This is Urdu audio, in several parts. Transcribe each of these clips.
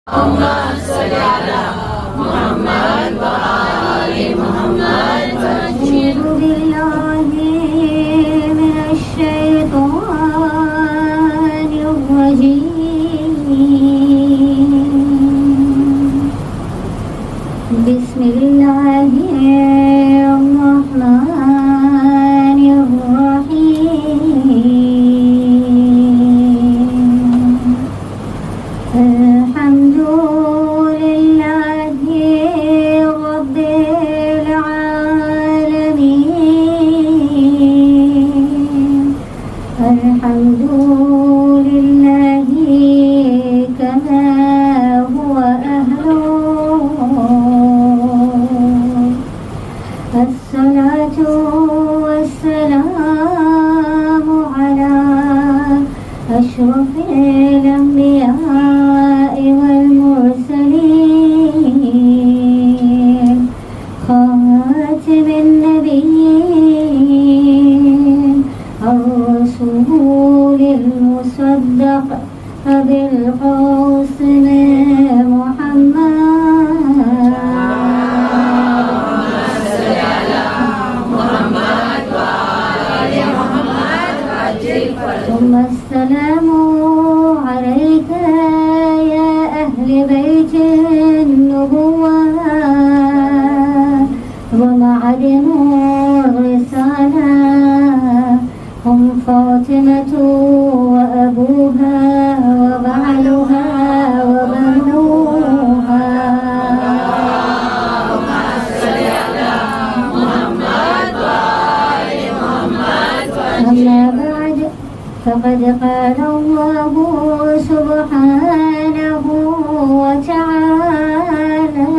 اللهم صل على محمد وآل محمد. أعوذ بالله من الشيطان الرجيم. بسم الله الرحمن الرحيم. الحمد لله رب العالمين. الحمد لله كما هو أهله. الصلاة والسلام على أشرف الأنبياء والمرسلين، خاتم النبيين، الرسول المصدق بالحسن محمد. ثم السلام عليك يا أهل بيت النبوة ومعدن الرسالة، هم فاطمة وأبوها وبعلها وبنوها. اللهم صل على محمد وآل محمد. أما بعد، فقد قال الله سبحانه وتعالى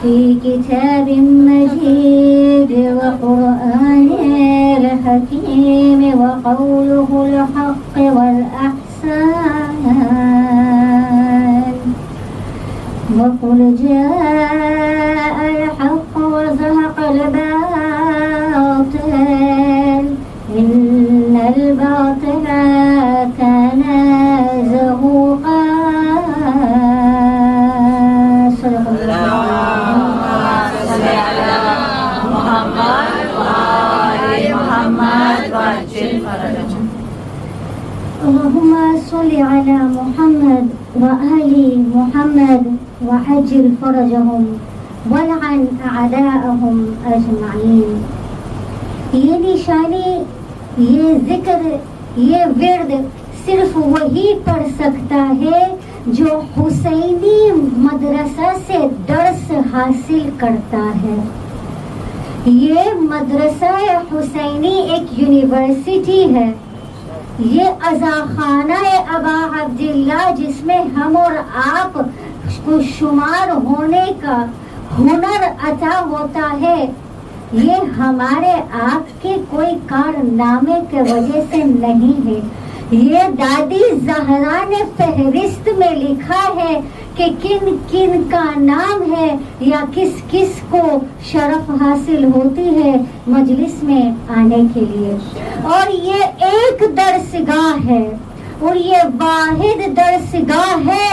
في كتاب مجيد وقرآن الحكيم وقوله الحق والأحسان. وقل جاء الحق وزهق الباطل إن الباطل كان زهوقا. صدق الله. اللهم صل على محمد وآل محمد وعجل فرجهم. اللهم صل على محمد وآل محمد وعجل فرجهم ولعن أعداءهم أجمعين. یہ نشانی، یہ ذکر، یہ ورد صرف وہی پڑھ سکتا ہے جو حسینی مدرسہ سے درس حاصل کرتا ہے. یہ مدرسہ حسینی ایک یونیورسٹی ہے. یہ عزاخانہ ابا عبداللہ جس میں ہم اور آپ کو شمار ہونے کا ہنر عطا ہوتا ہے، یہ ہمارے آپ کے کوئی کارنامے کی وجہ سے نہیں ہے. یہ دادی زہرا نے فہرست میں لکھا ہے کہ کن کن کا نام ہے یا کس کس کو شرف حاصل ہوتی ہے مجلس میں آنے کے لیے. اور یہ ایک درسگاہ ہے اور یہ واحد درسگاہ ہے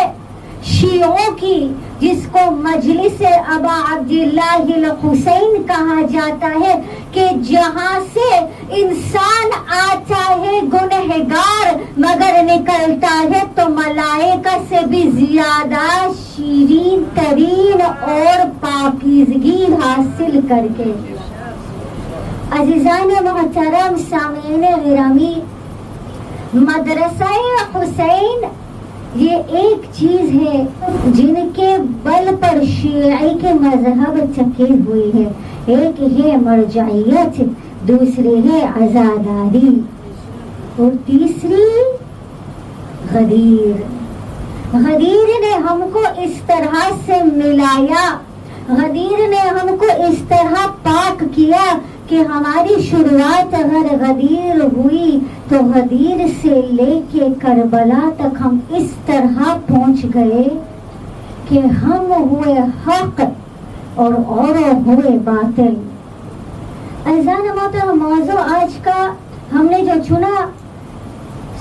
شیعوں کی جس کو مجلس ابا عبداللہ الحسین کہا جاتا ہے، کہ جہاں سے انسان آتا ہے گنہگار مگر نکلتا ہے تو ملائکہ سے بھی زیادہ شیرین ترین اور پاکیزگی حاصل کر کے. عزیزان محترم، سامعین گرامی، مدرسہ حسین یہ ایک چیز ہے جن کے بل پر شیعی کے مذہب چکے ہوئے ہے. ایک ہے مرجعیت، دوسری ہے عزاداری، اور تیسری غدیر. غدیر نے ہم کو اس طرح سے ملایا، غدیر نے ہم کو اس طرح پاک کیا کہ ہماری شروعات اگر غدیر ہوئی تو غدیر سے لے کے کربلا تک ہم اس طرح پہنچ گئے کہ ہم ہوئے حق اور ہوئے باطل. عزیزان محترم، موضوع آج کا ہم نے جو چنا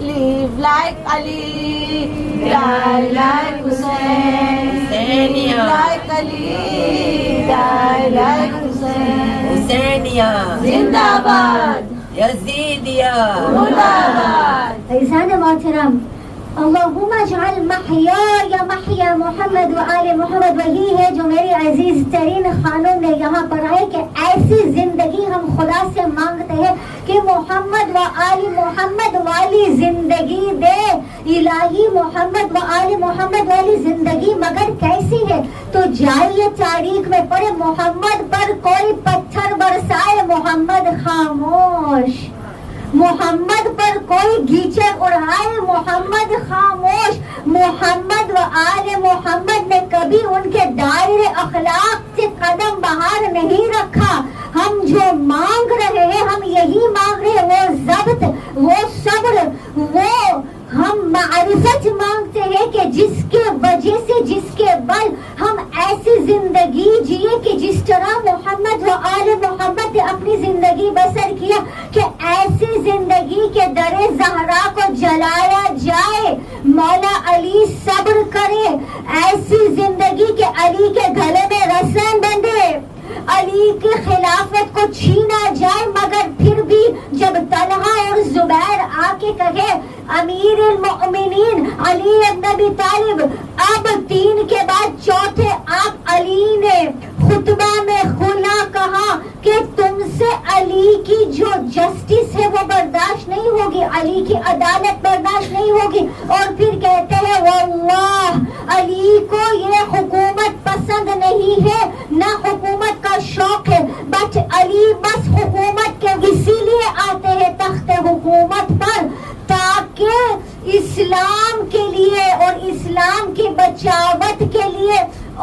live like Ali, die like Hussein, live like Ali, die like Hussein, حسینیہ زندہ-باد یزیدیہ مردہ-باد. عزیزان محترم، اللہم اجعل محیای محیا محمد و آل محمد. وہی ہے جو میری عزیز ترین خانم نے یہاں پر آئے کہ ایسی زندگی ہم خدا سے مانگتے ہیں کہ محمد و آل محمد والی زندگی دے. الہی محمد و آل محمد والی زندگی مگر کیسی ہے؟ تو جائیے تاریخ میں پڑھے، محمد پر کوئی پتھر برسائے محمد خاموش، محمد پر کوئی گیچر اڑائے محمد خاموش. محمد و آل محمد نے کبھی ان کے دائرے اخلاق سے قدم باہر نہیں رکھا. ہم جو مانگ رہے ہیں ہم یہی مانگ رہے ہیں، وہ ضبط، وہ صبر، وہ ہم معرفت مانگتے ہیں کہ جس کے وجہ سے، جس کے بل ہم ایسی زندگی جیے کہ جس طرح محمد و آل محمد نے اپنی زندگی بسر کیا، کہ ایسی زندگی کے در زہرا کو جلایا جائے. مولا علی صبر کرے، ایسی زندگی کہ علی کے گلے میں رسن بندھے، علی کی خلافت کو چھینا جائے. مگر پھر بھی جب طلحہ اور زبیر آ کے کہے امیر المؤمنین علی ابن ابی طالب، اب 3 کے بعد چوتھے آپ علی نے خطبہ میں کھلا کہا کہ تم سے علی کی جو جسٹس ہے وہ برداشت نہیں ہوگی، علی کی عدالت برداشت نہیں ہوگی. اور پھر کہتے ہیں واللہ علی کو یہ حکومت پسند نہیں ہے، نہ حکومت کا شوق ہے، بٹ علی بس حکومت کے اسی لیے آتے ہیں تخت حکومت پر تاکہ اسلام کے لیے اور اسلام کی بچاوت کے لیے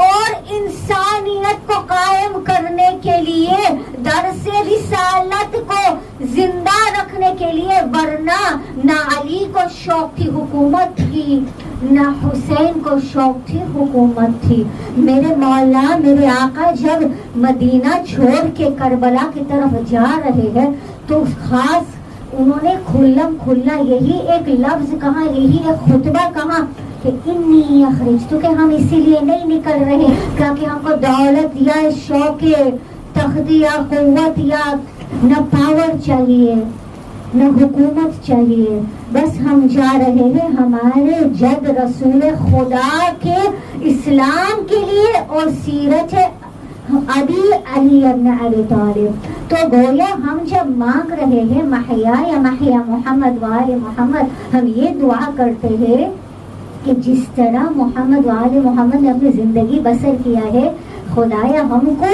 اور انسانیت کو قائم کرنے کے لیے، درس رسالت کو زندہ رکھنے کے لیے. ورنہ نہ علی کو شوق تھی حکومت کی، نہ حسین کو شوق تھی حکومت تھی. میرے مولا، میرے آقا جب مدینہ چھوڑ کے کربلا کی طرف جا رہے ہیں تو خاص انہوں نے کھلم کھلا یہی ایک لفظ کہا، یہی ایک خطبہ کہا کہ انی اخرجت، کہ ہم اسی لیے نہیں نکل رہے کہ ہم کو دولت یا شوق تخت یا قوت یا نہ پاور چاہیے نہ حکومت چاہیے، بس ہم جا رہے ہیں ہمارے جد رسول خدا کے اسلام کے لیے اور سیرت ابی علی ابن ابی طالب. تو گویا ہم جب مانگ رہے ہیں محیا یا محیا محمد و آل محمد، ہم یہ دعا کرتے ہیں کہ جس طرح محمد و آل محمد نے اپنی زندگی بسر کیا ہے، خدایا ہم کو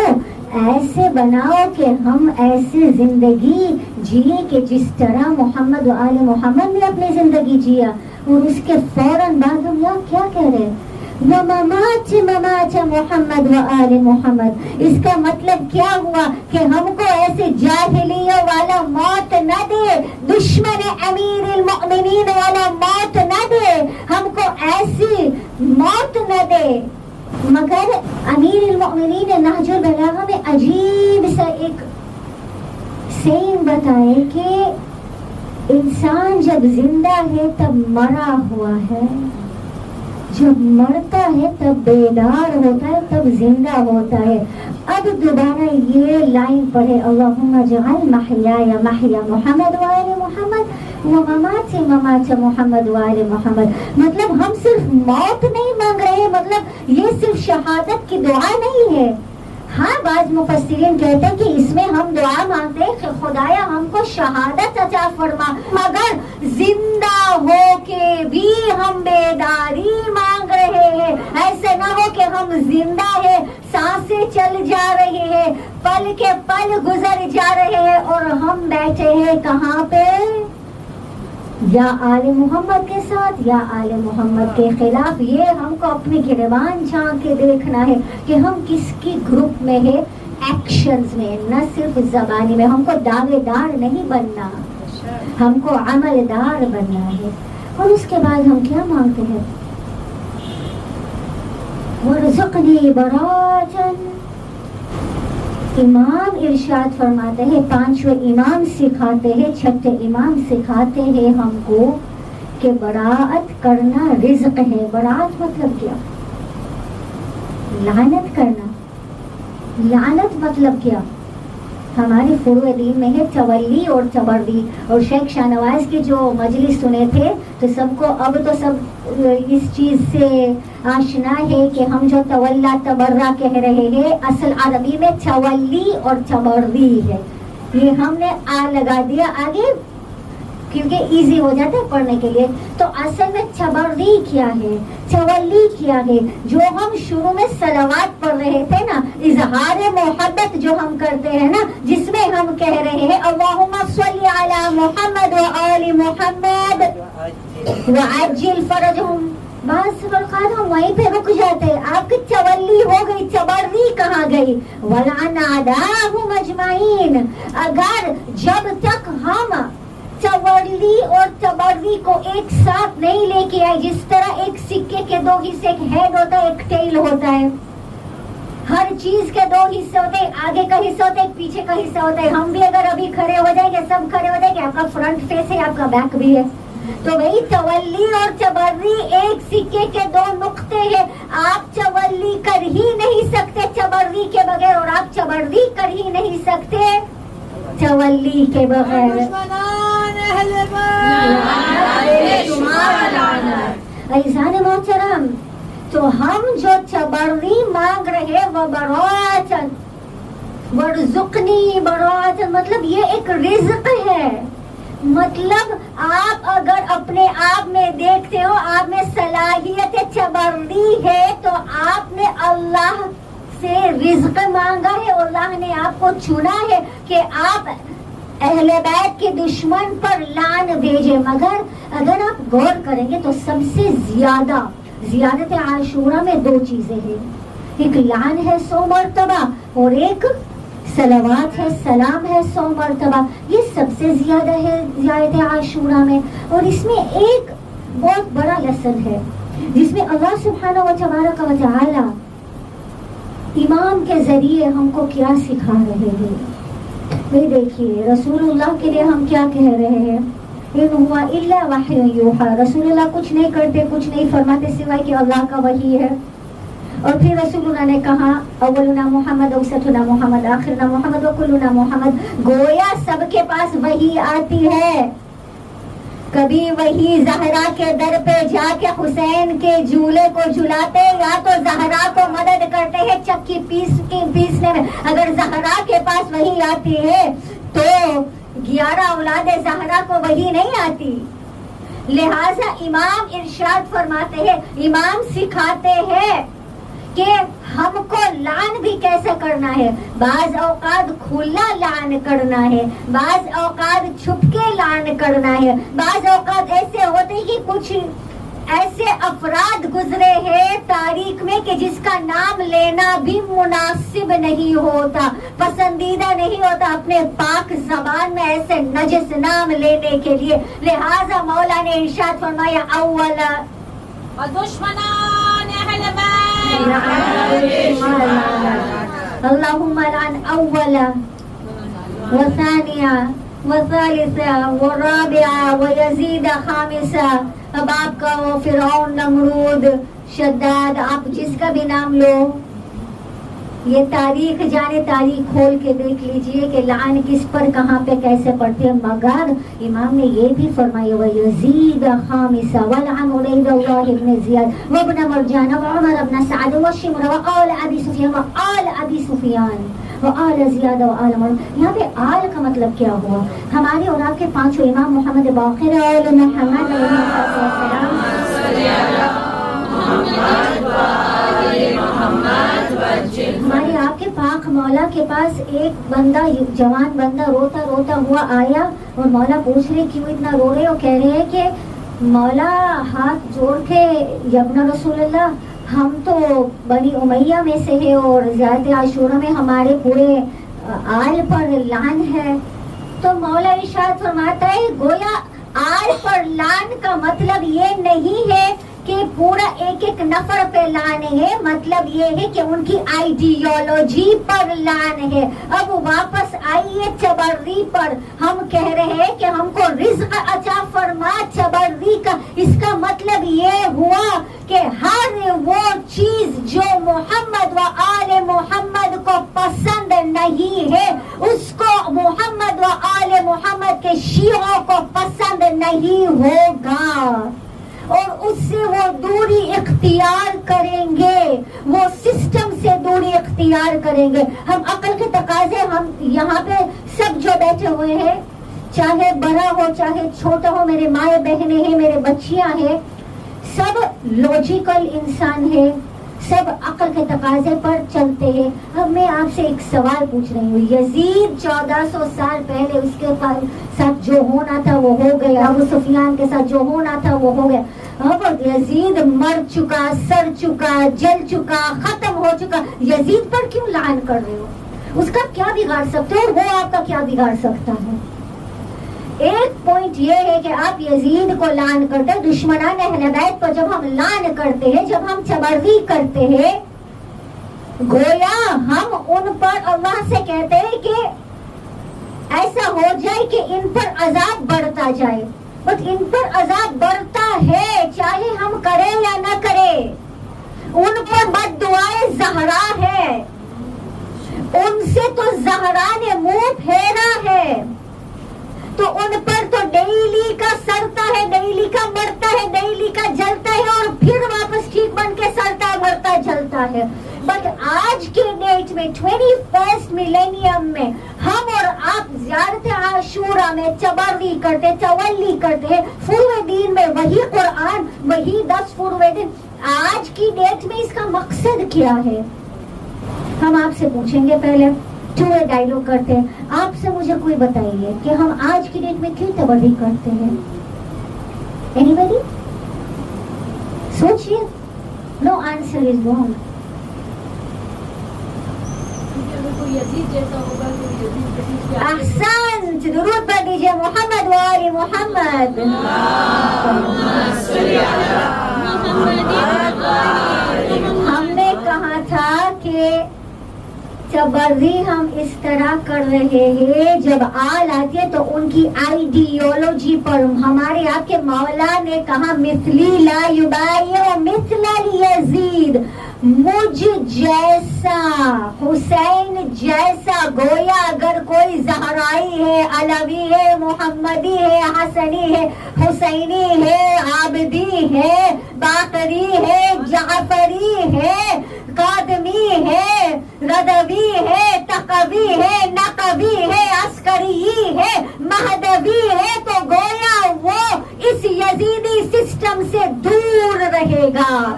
ایسے بناؤ کہ ہم ایسی زندگی جیے کہ جس طرح محمد و آل محمد نے اپنی زندگی جیا. اور اس کے فوراً بعد ہم یہاں کیا کہہ رہے ہیں؟ ممات محمد و آل محمد. اس کا مطلب کیا ہوا کہ ہم کو ایسے جاہلیہ والا موت نہ دے، دشمن امیر المؤمنین والا موت نہ دے، ہم کو ایسی موت نہ دے. مگر امیر المؤمنین نے نہج البلاغہ میں عجیب سا ایک سین بتائے کہ انسان جب زندہ ہے تب مرا ہوا ہے، جب مرتا ہے تب بیدار ہوتا ہے، تب زندہ ہوتا ہے. اب دوبارہ یہ لائن پڑھے اللہم اجعل محیای محیا محمد و آل محمد و مماتی ممات محمد و آل محمد. مطلب ہم صرف موت نہیں مانگ رہے، مطلب یہ صرف شہادت کی دعا نہیں ہے. ہاں بعض مفسرین کہتے ہیں کہ اس میں ہم دعا مانگتے ہیں کہ خدایا ہم کو شہادت عطا فرما، مگر زندہ ہو کے بھی ہم بیداری مانگ رہے ہیں. ایسے نہ ہو کہ ہم زندہ ہیں، سانسیں چل جا رہی ہیں، پل کے پل گزر جا رہے ہیں اور ہم بیٹھے ہیں کہاں پہ؟ یا آل محمد کے ساتھ یا آل محمد کے خلاف. یہ ہم کو اپنی گریبان جھانک کے دیکھنا ہے کہ ہم کس کی گروپ میں ہے، ایکشنز میں, نہ صرف زبانی میں. ہم کو دعوے دار نہیں بننا, ہم کو عمل دار بننا ہے. اور اس کے بعد ہم کیا مانگتے ہیں؟ وَارْزُقْنِي بَرَاءَةً. امام ارشاد فرماتے ہیں, پانچویں امام سکھاتے ہیں, چھٹے امام سکھاتے ہیں ہم کو کہ براءت کرنا رزق ہے. براءت مطلب کیا؟ لعنت کرنا. لعنت مطلب کیا؟ ہماری فروع دین میں ہے تولی اور تبری. اور شیخ شاہ نواز کی جو مجلس سنے تھے تو سب کو اب تو سب اس چیز سے آشنا ہے کہ ہم جو تولا تبرہ کہہ رہے ہیں اصل عربی میں تولی اور تبری ہے. یہ ہم نے آ لگا دیا آگے کیونکہ ایزی ہو جاتا ہے پڑھنے کے لیے. تو اصل میں تبری کیا ہے, تولی کیا ہے؟ جو ہم شروع میں صلوات پڑھ رہے تھے نا, اظہار محبت جو ہم کرتے ہیں نا, جس میں ہم کہہ رہے ہیں اللہم صلی علی محمد و آل محمد وعجل فرجہم. بعض اوقات ہم وہیں پہ رک جاتے. آپ کی تولی ہو گئی, تبری کہاں گئی؟ وَلَعَنْ عَدَاهُمْ أَجْمَعِينَ. اگر جب تک ہم تولی اور تبری کو ایک ساتھ نہیں لے کے آئے, جس طرح ایک سکے کے دو حصے, ایک ہیڈ ہوتا ہے ایک ٹیل ہوتا ہے, ہر چیز کے دو حصے ہوتے ہیں, آگے کا حصہ ہوتا ہے ایک پیچھے کا حصہ ہوتا ہے. ہم بھی اگر ابھی کھڑے ہو جائیں گے, سب کھڑے ہو جائیں گے, آپ کا فرنٹ فیس ہے, آپ کا بیک بھی ہے. تو وہی تولی اور تبری ایک سکے کے دو نقطے ہیں. آپ تولی کر ہی نہیں سکتے تبری کے بغیر, اور آپ تبری کر ہی نہیں سکتے تولی کے بغیر. عزیزان محترم, تو ہم جو تبری مانگ رہے وہ براءتاً, وارزقنی براءتاً, مطلب یہ ایک رزق ہے. مطلب آپ اگر اپنے آپ میں دیکھتے ہو آپ میں صلاحیت تبری ہے تو آپ نے اللہ سے رزق مانگا ہے, اور اللہ نے آپ کو چنا ہے کہ آپ اہل بیت کے دشمن پر لعن بھیجے. مگر اگر آپ غور کریں گے تو سب سے زیادہ زیادت عاشورہ میں دو چیزیں ہیں, ایک لعن ہے 100 مرتبہ اور ایک صلوات ہے, سلام ہے 100 مرتبہ. یہ سب سے زیادہ ہے زیادت عاشورہ میں. اور اس میں ایک بہت بڑا لیسن ہے جس میں اللہ سبحانہ و تبارک و تعالی امام کے ذریعے ہم کو کیا سکھا رہے ہیں. یہ دیکھیے رسول اللہ کے لیے ہم کیا کہہ رہے ہیں, ان ہوا الا وحی یوحی. رسول اللہ کچھ نہیں کرتے, کچھ نہیں فرماتے سوائے کہ اللہ کا وحی ہے. اور پھر رسول اللہ نے کہا اولنا محمد اوسطنا محمد آخرنا محمد وکلنا محمد. گویا سب کے پاس وحی آتی ہے. کبھی وہی زہرا کے در پہ جا کے حسین کے جھولے کو جھلاتے, یا تو زہرا کو مدد کرتے ہیں چکی پیسنے میں. اگر زہرا کے پاس وہی آتی ہے تو 11 اولاد زہرا کو وہی نہیں آتی. لہذا امام ارشاد فرماتے ہیں, امام سکھاتے ہیں کہ ہم کو لعن بھی کیسے کرنا ہے. بعض اوقات کھلا لعن کرنا ہے, بعض اوقات چھپ کے لعن کرنا ہے, بعض اوقات ایسے ہوتے ہیں کہ کچھ ایسے افراد گزرے ہیں تاریخ میں کہ جس کا نام لینا بھی مناسب نہیں ہوتا, پسندیدہ نہیں ہوتا اپنے پاک زبان میں ایسے نجس نام لینے کے لیے. لہذا مولا نے ارشاد فرمایا اولا دشمنان اہل بیت اللہم لعن اولا وثانیہ وثالثہ ورابعہ ویزید خامسہ. اب آپ کا وہ فرعون, نمرود, شداد, آپ جس کا بھی نام لو, یہ تاریخ جانے, تاریخ کھول کے دیکھ لیجئے کہ لعن کس پر کہاں پہ کیسے پڑھتے ہیں. مگر امام نے یہ بھی فرمایا وَيَزِيدَ خَامِسًا وَلَعَنُ عُبَيْدَ اللَّهِ بْنَ زِيَادَ وَابْنَ مَرْجَانَ وَعُمَرَ بْنَ سَعْدٍ وَالشِّمْرَ وَآلَ أَبِي سُفْيَانَ وَآلَ أَبِي سُفْيَانَ وآل زیادہ وآل مرد. یہاں پہ آل کا مطلب کیا ہوا؟ ہمارے اور آپ کے پانچوں امام محمد باقر آل محمد ہمارے آپ کے پاک مولا کے پاس ایک بندہ, جوان بندہ روتا روتا ہوا آیا, اور مولا پوچھ رہے کیوں اتنا رو رہے ہو. کہہ رہے ہیں کہ مولا ہاتھ جوڑ کے یبن رسول اللہ ہم تو بنی امیہ میں سے ہے اور زیارت عاشورہ میں ہمارے پورے آل پر لعن ہے. تو مولا ارشاد فرماتا ہے گویا آل پر لعن کا مطلب یہ نہیں ہے کہ پورا ایک ایک نفر پہ لعن ہے، مطلب یہ ہے کہ ان کی آئیڈیالوجی پر لعن ہے. اب واپس آئیے چبری پر. ہم کہہ رہے ہیں کہ ہم کو رزق عطا فرما چبری کا. اس کا مطلب یہ ہوا کہ ہر وہ چیز جو محمد و آل محمد کو پسند نہیں ہے اس کو محمد و آل محمد کے شیعوں کو پسند نہیں ہوگا، اور اس سے وہ دوری اختیار کریں گے، وہ سسٹم سے دوری اختیار کریں گے. ہم عقل کے تقاضے، ہم یہاں پہ سب جو بیٹھے ہوئے ہیں، چاہے بڑا ہو چاہے چھوٹا ہو، میرے مائیں بہنیں ہیں، میرے بچیاں ہیں، سب لوجیکل انسان ہے، سب عقل کے تقاضے پر چلتے ہیں. اب میں آپ سے ایک سوال پوچھ رہی ہوں. یزید 1400 سال پہلے اس کے ساتھ جو ہونا تھا وہ ہو گیا، ابو سفیان کے ساتھ جو ہونا تھا وہ ہو گیا. اب یزید مر چکا، سڑ چکا، جل چکا، ختم ہو چکا. یزید پر کیوں لعن کر رہے ہو؟ اس کا کیا بگاڑ سکتے ہو؟ وہ آپ کا کیا بگاڑ سکتا ہے؟ ایک پوائنٹ یہ ہے کہ آپ یزید کو لعن کرتے، دشمنان اہل بیت کو جب ہم لعن کرتے ہیں، جب ہم چبری کرتے ہیں، گویا ہم ان پر اللہ سے کہتے ہیں کہ ایسا ہو جائے کہ ان پر عذاب بڑھتا جائے. بٹ ان پر عذاب بڑھتا ہے چاہے ہم کریں یا نہ کریں. ان پر بد دعائیں زہرا ہے، ان سے تو زہرا نے منہ پھیرا ہے، تو ان پر تو ڈیلی کا سڑتا ہے، ڈیلی کا مرتا ہے، ڈیلی کا جلتا ہے، اور پھر واپس ٹھیک بن کے سڑتا مرتا جلتا ہے. بٹ آج کے ڈیٹ میں 21 ملینیم میں ہم اور آپ زیارت عاشورہ میں چبری کرتے، تولی کرتے ہیں. فروع دین میں وہی قرآن، وہی 10 فروع دین. آج کی ڈیٹ میں اس کا مقصد کیا ہے؟ ہم آپ سے پوچھیں گے. پہلے چوہے ڈائلوگ کرتے ہیں. آپ سے مجھے کوئی بتائیے کہ ہم آج کی ڈیٹ میں کیوں تبرک کرتے ہیں؟ Anybody? سوچئے. No answer is wrong. احسن. درود پڑھ دیجیے محمد و آل محمد. ہم نے کہا تھا کہ چبری ہم اس طرح کر رہے ہیں، جب آل آتی ہے تو ان کی آئیڈیالوجی پر. ہمارے آپ کے مولا نے کہا مثلی لا یبایع مثل یزید، مجھ جیسا، حسین جیسا. گویا اگر کوئی زہرائی ہے، علوی ہے، محمدی ہے، حسنی ہے، حسینی ہے، عابدی ہے، باقری ہے، جعفری ہے، قادمی ہے، ردوی ہے، تقوی ہے، نقوی ہے، عسکری ہے، مہدوی ہے، تو گویا وہ اس یزیدی سسٹم سے دور رہے گا.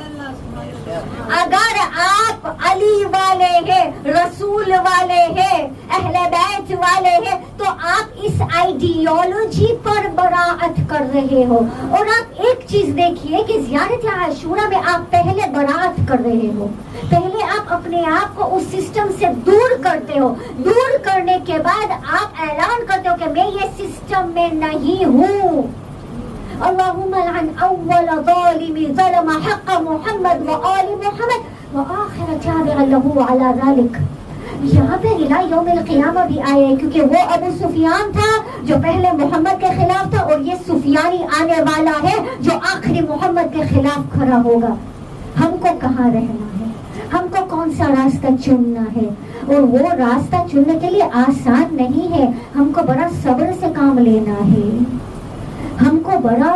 اگر آپ علی والے ہیں، رسول والے ہیں، اہل بیت والے ہیں، تو آپ اس آئیڈیالوجی پر براعت کر رہے ہو. اور آپ ایک چیز دیکھیے کہ زیارت عاشورہ میں آپ پہلے براعت کر رہے ہو، پہلے آپ اپنے آپ کو اس سسٹم سے دور کرتے ہو. دور کرنے کے بعد آپ اعلان کرتے ہو کہ میں یہ سسٹم میں نہیں ہوں. اللهم لعن اول ظالم ظلم حق محمد وآل محمد وآخر تابع له على ذلك. یہاں پہ الہ یوم القیامہ بھی آئے ہیں، کیونکہ وہ ابو سفیان تھا جو پہلے محمد کے خلاف تھا، اور یہ سفیانی آنے والا ہے جو آخری محمد کے خلاف کھڑا ہوگا. ہم کو کہاں رہنا ہے؟ ہم کو کون سا راستہ چننا ہے؟ اور وہ راستہ چننے کے لیے آسان نہیں ہے. ہم کو بڑا صبر سے کام لینا ہے، ہم کو بڑا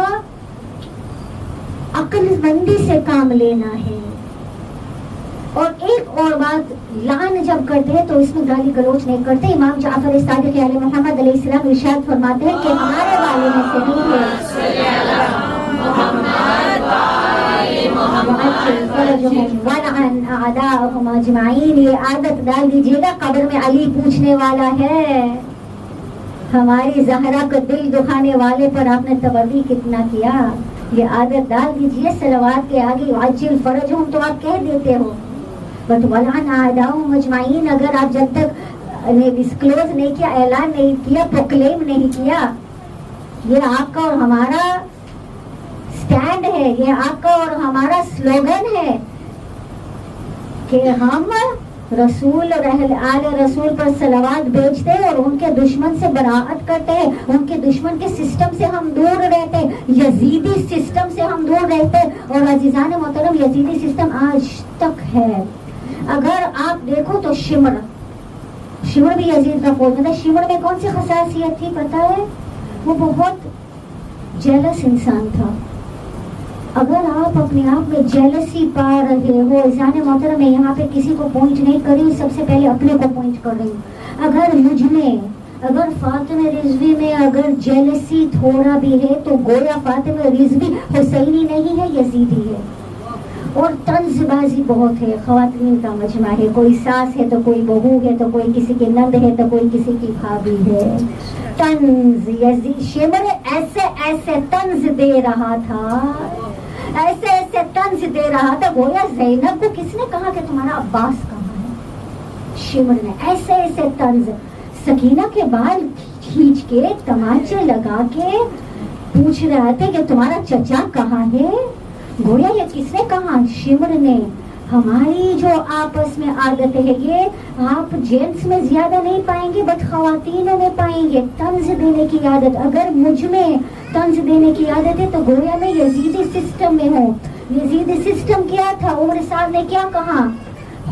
عقل مندی سے کام لینا ہے. اور ایک اور بات، لعن جب کرتے ہیں تو اس میں گالی گلوچ نہیں کرتے. امام جعفر صادق علیہ محمد علیہ السلام ارشاد فرماتے ہیں کہ ہمارے والے میں سے نہیں ہے. وَلَعَنْ أَعْدَاءَهُمْ أَجْمَعِينَ. یہ عادت ڈال دیجیے گا، قبر میں علی پوچھنے والا ہے ہماری زہرا کو دل دکھانے والے پر آپ نے تبری کتنا کیا. یہ عادت ڈال دیجئے صلوات کے آگے عجل فرجہم تو آپ کہہ دیتے ہو، بٹ ولعن اعداءہم اجمعین اگر آپ جب تک ڈسکلوز نہیں کیا، اعلان نہیں کیا، پروکلیم نہیں کیا، یہ آپ کا اور ہمارا سٹینڈ ہے، یہ آپ کا اور ہمارا سلوگن ہے کہ ہم رسول اور اہل آل رسول پر صلوات بیچتے ہیں اور ان کے دشمن سے براءت کرتے ہیں، ان کے دشمن کے سسٹم سے ہم دور رہتے، یزیدی سسٹم سے ہم دور رہتے، اور عزیزان محترم یزیدی سسٹم آج تک ہے۔ اگر آپ دیکھو تو شمر بھی یزید کا فوج تھا۔ شمر میں کون سی خصاصیت تھی پتہ ہے؟ وہ بہت جیلس انسان تھا۔ اگر آپ اپنے آپ میں جیلسی پا رہے ہو، عزیزان محترم میں یہاں پہ کسی کو پوائنٹ نہیں کر رہی، سب سے پہلے اپنے کو پوائنٹ کر رہی ہوں۔ اگر مجھ میں، اگر فاطمہ رضوی میں اگر جیلسی تھوڑا بھی ہے تو گویا فاطمہ رضوی حسینی نہیں ہے، یزیدی ہے۔ اور طنز بازی بہت ہے، خواتین کا مجمع ہے، کوئی ساس ہے تو کوئی بہو ہے تو کوئی کسی کی نند ہے تو کوئی کسی کی بھابھی ہے۔ طنز، یزید شمر ایسے ایسے طنز دے رہا تھا، ایسے ایسے طنز دے رہا تھا، گویا زینب کو کس نے کہا کہ تمہارا عباس کہاں ہے؟ شمر نے ایسے ایسے طنز، سکینہ کے بال کھینچ کے تماچے لگا کے پوچھ رہے تھے کہ تمہارا چچا کہاں ہے؟ گویا یہ کس نے کہا؟ شمر نے۔ ہماری جو آپس میں عادت ہے یہ آپ جینٹس میں زیادہ نہیں پائیں گے بٹ خواتینوں میں پائیں گے، طنز دینے کی عادت۔ اگر مجھ میں طنز دینے کی عادت ہے تو گویا میں یزیدی سسٹم میں ہوں۔ یزیدی سسٹم کیا تھا؟ عمر صاحب نے کیا کہا؟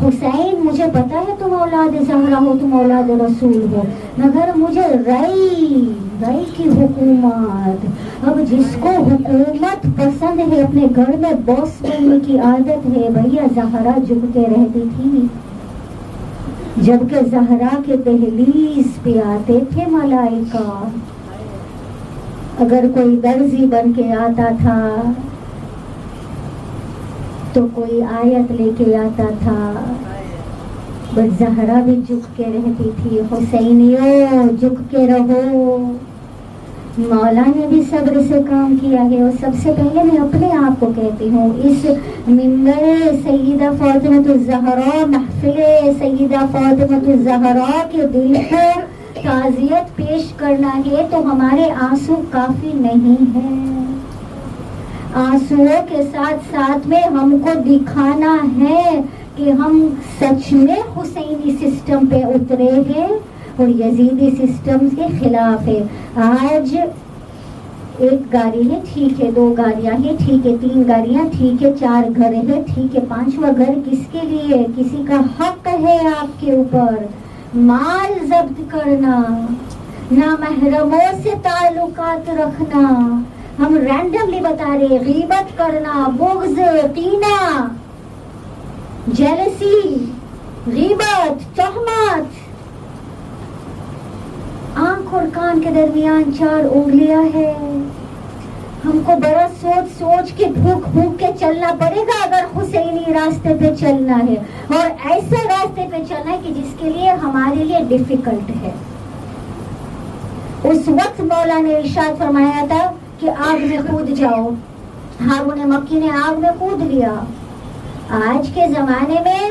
حسین مجھے پتا ہے تم اولاد زہرا ہو، تم اولاد رسول ہو، مگر مجھے رئی کی حکومت، اب جس کو حکومت پسند ہے اپنے گھر میں باس بننے کی عادت ہے۔ بھیا زہرا جھک کے رہتی تھی، جبکہ زہرا کے دہلیز پہ آتے تھے ملائکہ۔ اگر کوئی درزی بن کے آتا تھا تو کوئی آیت لے کے آتا تھا، بس زہرا بھی جھک کے رہتی تھی۔ حسینیوں جھک کے رہو۔ مولا نے بھی صبر سے کام کیا ہے، اور سب سے پہلے میں اپنے آپ کو کہتی ہوں، اس منبر سیدہ فاطمہ الزہرا، محفل سیدہ فاطمہ الزہرا کے دل کو تعزیت پیش کرنا ہے تو ہمارے آنسو کافی نہیں ہیں۔ آنسوؤں کے ساتھ ساتھ میں ہم کو دکھانا ہے کہ ہم سچ میں حسینی سسٹم پہ اترے ہیں اور یزیدی سسٹم کے خلاف ہے۔ آج ایک گاڑی ہے ٹھیک ہے، 2 گاڑیاں ہیں ٹھیک ہے، 3 گاڑیاں ٹھیک ہے، 4 گھر ہے ٹھیک ہے، 5واں گھر کس کے لیے؟ کسی کا حق ہے آپ کے اوپر مال ضبط کرنا، نامحرموں سے تعلقات رکھنا، ہم رینڈملی بتا رہے، غیبت کرنا، بغض، کینہ، جیلسی، غیبت، تہمت۔ آنکھ اور کان کے درمیان 4 انگلیاں ہیں، ہم کو بڑا سوچ سوچ کے بھوک بھوک کے چلنا پڑے گا اگر حسینی راستے پہ چلنا ہے، اور ایسے راستے پہ چلنا ہے کہ جس کے لیے ہمارے لیے ڈیفیکلٹ ہے۔ اس وقت مولا نے ارشاد فرمایا تھا کہ آگ میں کود جاؤ، ہارون مکی نے آگ میں کود لیا۔ آج کے زمانے میں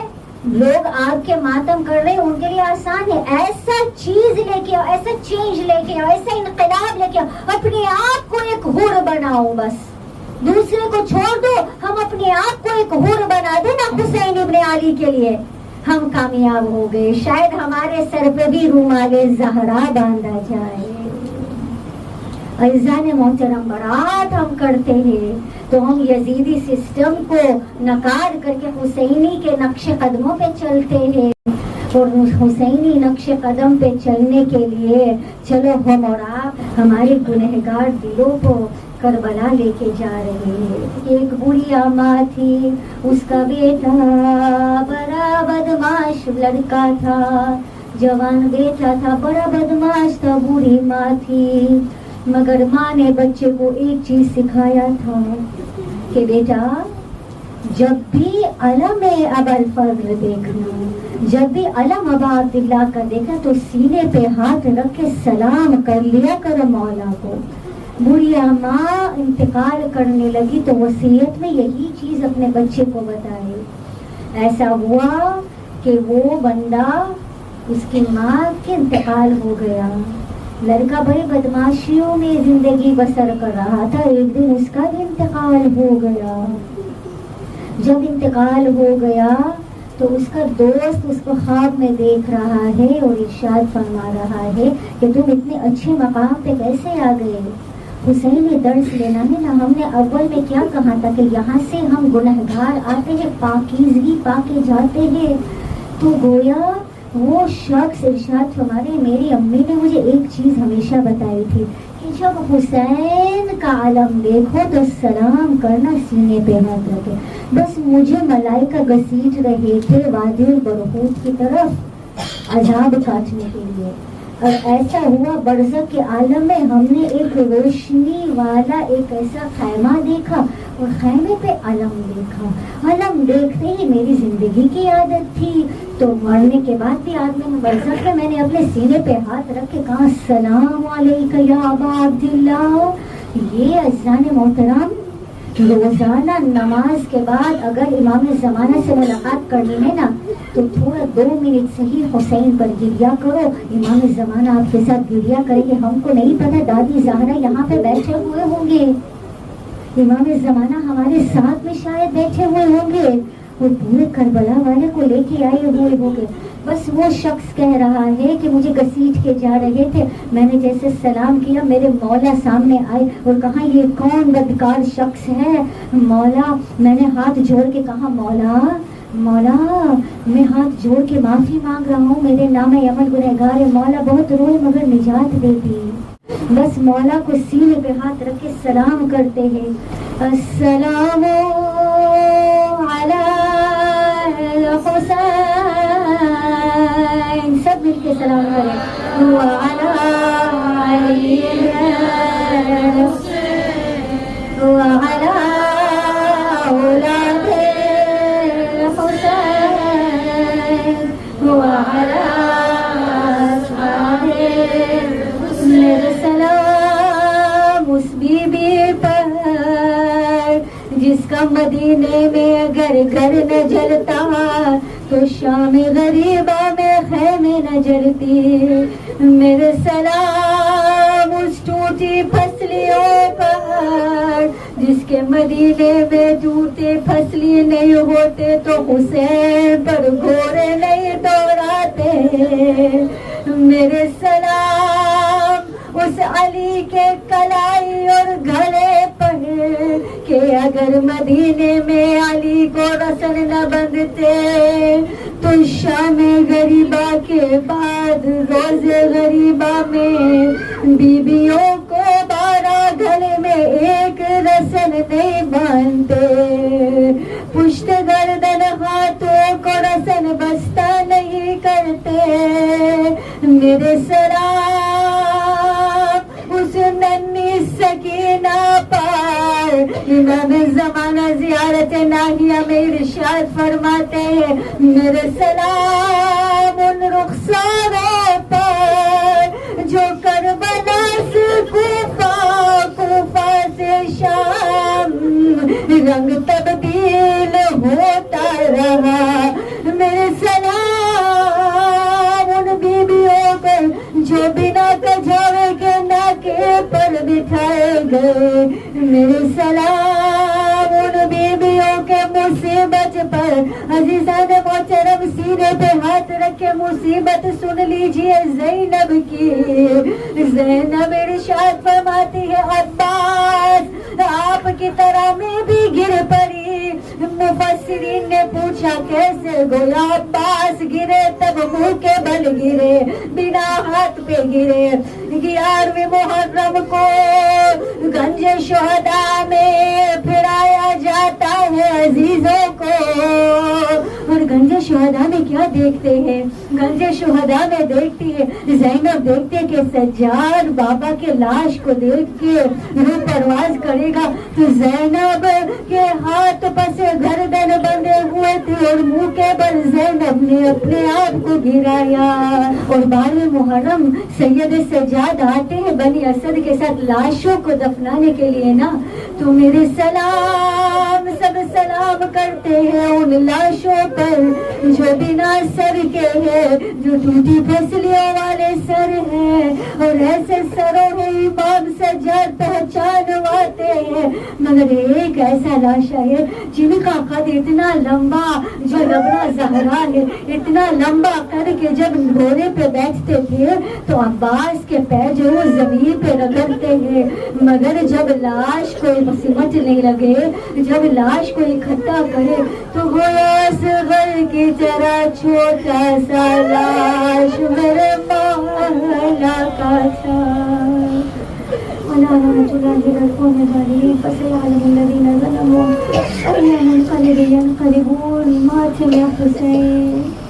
لوگ آگ کے ماتم کر رہے ہیں، ان کے لیے آسان ہے، ایسا چیز لے کے آؤ، ایسا چینج لے کے آؤ، ایسا انقلاب لے کے آؤ، اپنے آپ کو ایک حور بناؤ، بس دوسرے کو چھوڑ دو، ہم اپنے آپ کو ایک حور بنا دیں نا حسین ابن علی کے لیے، ہم کامیاب ہو گئے۔ شاید ہمارے سر پہ بھی رومال زہرا باندھا جائے۔ عزیزان محترم، برات ہم کرتے ہیں تو ہم یزیدی سسٹم کو نکار کر کے حسینی کے نقش قدموں پہ چلتے ہیں، اور حسینی نقش قدم پہ چلنے کے لیے چلو ہم اور آپ ہمارے گنہگار دلوں کو کربلا لے کے جا رہے ہیں۔ ایک بری ماں تھی، اس کا بیٹا بڑا بدماش لڑکا تھا، جوان بیٹا تھا، بڑا بدماش تھا، بری ماں تھی، مگر ماں نے بچے کو ایک چیز سکھایا تھا کہ بیٹا جب بھی علم ابا الفضل دیکھنا، جب بھی علم ابا عبداللہ کا دیکھنا تو سینے پہ ہاتھ رکھ کے سلام کر لیا کرو مولا کو۔ بڑھیا ماں انتقال کرنے لگی تو وصیت میں یہی چیز اپنے بچے کو بتائی. ایسا ہوا کہ وہ بندہ اس کی ماں کے انتقال ہو گیا. لڑکا بڑی بدماشیوں میں زندگی بسر کر رہا تھا. ایک دن اس کا بھی انتقال ہو گیا. جب انتقال ہو گیا تو اس کا دوست اس کو خواب میں دیکھ رہا ہے اور ارشاد فرما رہا ہے کہ تم اتنے اچھے مقام پہ کیسے آ گئے. حسین یہ درس لینا ہے نا. ہم نے اول میں کیا کہا تھا کہ یہاں سے ہم گنہگار آتے ہیں, پاکیزگی پا کے جاتے ہیں. تو گویا وہ شخص ارشاد ہمارے, میری امی نے مجھے ایک چیز ہمیشہ بتائی تھی کہ جب حسین کا علم دیکھو تو سلام کرنا, سینے پہ ہاتھ رکھے. بس مجھے ملائکہ گھسیٹ رہے تھے وادی البرہوت کی طرف عذاب کاٹنے کے لیے. اور ایسا ہوا برزخ کے عالم میں ہم نے ایک روشنی والا ایک ایسا خیمہ دیکھا اور خیمے پہ علم دیکھا. علم دیکھتے ہی میری زندگی کی عادت تھی, تو مرنے کے بعد بھی آدمی برزخ میں میں نے اپنے سینے پہ ہاتھ رکھ کے کہا السلام علیکم یا ابا عبداللہ. یہ عزیزان محترم, روزانہ نماز کے بعد اگر امام زمانہ سے ملاقات کرنی ہے نا تو تھوڑا 2 منٹ سے ہی حسین پر گریا کرو. امام زمانہ آپ کے ساتھ گریا کریں گے. ہم کو نہیں پتا دادی زہرا یہاں پہ بیٹھے ہوئے ہوں گے, امام زمانہ ہمارے ساتھ میں شاید بیٹھے ہوئے ہوں گے اور پورے کربلا والے کو لے کے آئے ہوئے ہوں گے. بس وہ شخص کہہ رہا ہے کہ مجھے گھسیٹ کے جا رہے تھے, میں نے جیسے سلام کیا میرے مولا سامنے آئے اور کہا یہ کون بدکار شخص ہے. مولا, میں نے ہاتھ جوڑ کے کہا مولا مولا میں ہاتھ جوڑ کے معافی مانگ رہا ہوں, میرے نام عمل گنہگار ہے. مولا بہت روئے مگر نجات دے دی. بس مولا کو سینے پہ ہاتھ رکھ کے سلام کرتے ہیں, السلام علی الحسین. سب مل کے سلام کریں. وعلی علی وعلی اولاد وعلی اصحاب. میرا سلام اس بی بی پر جس کا مدینے میں اگر گھر نہ جلتا تو شام غریبہ میں خیمے نہ جلتی. میرے سلام اس ٹوٹی پھسلیوں پر جس کے مدینے میں ٹوٹے پھسلی نہیں ہوتے تو حسین پر گھوڑے نہیں دوڑاتے. میرے سلام اس علی کے کلائی اور گھڑے پر کہ اگر مدینے میں علی کو رسن نہ بندھتے تو شام غریبہ کے بعد روز غریبہ میں بیویوں کو 12 گھڑے میں ایک رسن نہیں باندھتے. پشت گردن ہاتھوں کو رسن بستہ نہیں کرتے. میرے سلام اس ننھی سکینہ پر امام زمانہ زیارت ناہیہ میں ارشاد فرماتے ہیں میرے سلام ان رخساروں پر جو کربلا سے کوفہ سے شام رنگ تبدیل ہوتا رہا. میرے سلام ان بیویوں پر جو بنا کجاوے کے ناکے پر بٹھائے گئے. میرے سلام ان بیویوں کے مصیبت پر. عزیزان محترم سینے پہ ہاتھ رکھ کے مصیبت سن لیجئے زینب کی. زینب ارشاد فرماتی ہے عباس آپ کی طرح میں بھی گر پڑی. مفسرین نے پوچھا کیسے؟ گویا عباس گرے تب منہ کے بل گرے, بنا ہاتھ پہ گرے. 11ویں محرم کو گنج شہداء میں پھرایا جاتا ہے عزیزوں کو, اور گنج شہداء شہداء میں کیا دیکھتے ہیں؟ گنج شہداء میں دیکھتی ہے زینب دیکھتے کہ سجاد بابا کے لاش کو دیکھ کے روح پرواز کرے گا تو زینب کے ہاتھ پس گردن بندے ہوئے تھے اور منہ کے بل زینب نے اپنے آپ کو گرایا. اور 12 محرم سید سجاد آتے ہیں بنی اسد کے ساتھ لاشوں کو دفنانے کے لیے نا, تو میرے سلام سب سلام کرتے ہیں ان لاشوں پر جو بنا سر کے ہیں, جو ٹوٹی پسلیوں والے سر ہیں, اور ایسے سروں میں امام سجاد پہچانواتے ہیں. مگر ایک ایسا لاشا ہے جن کا قد اتنا لمبا, جو لبنا زہرا ہے اتنا لمبا کر کے جب گھوڑے پہ بیٹھتے تھے تو عباس کے پیر جو وہ زمین پہ رگڑتے ہیں, مگر جب لاش کو سمٹنے لگے, جب لاش کو اکٹھا کرے تو وہ اصغر کی طرح چھوٹا سا لاش میرے مولا کا تھا. ولا رجل القوم الظالمين فسيعلم الذين ظلموا أنهم ينقلبون. مات يا حسين.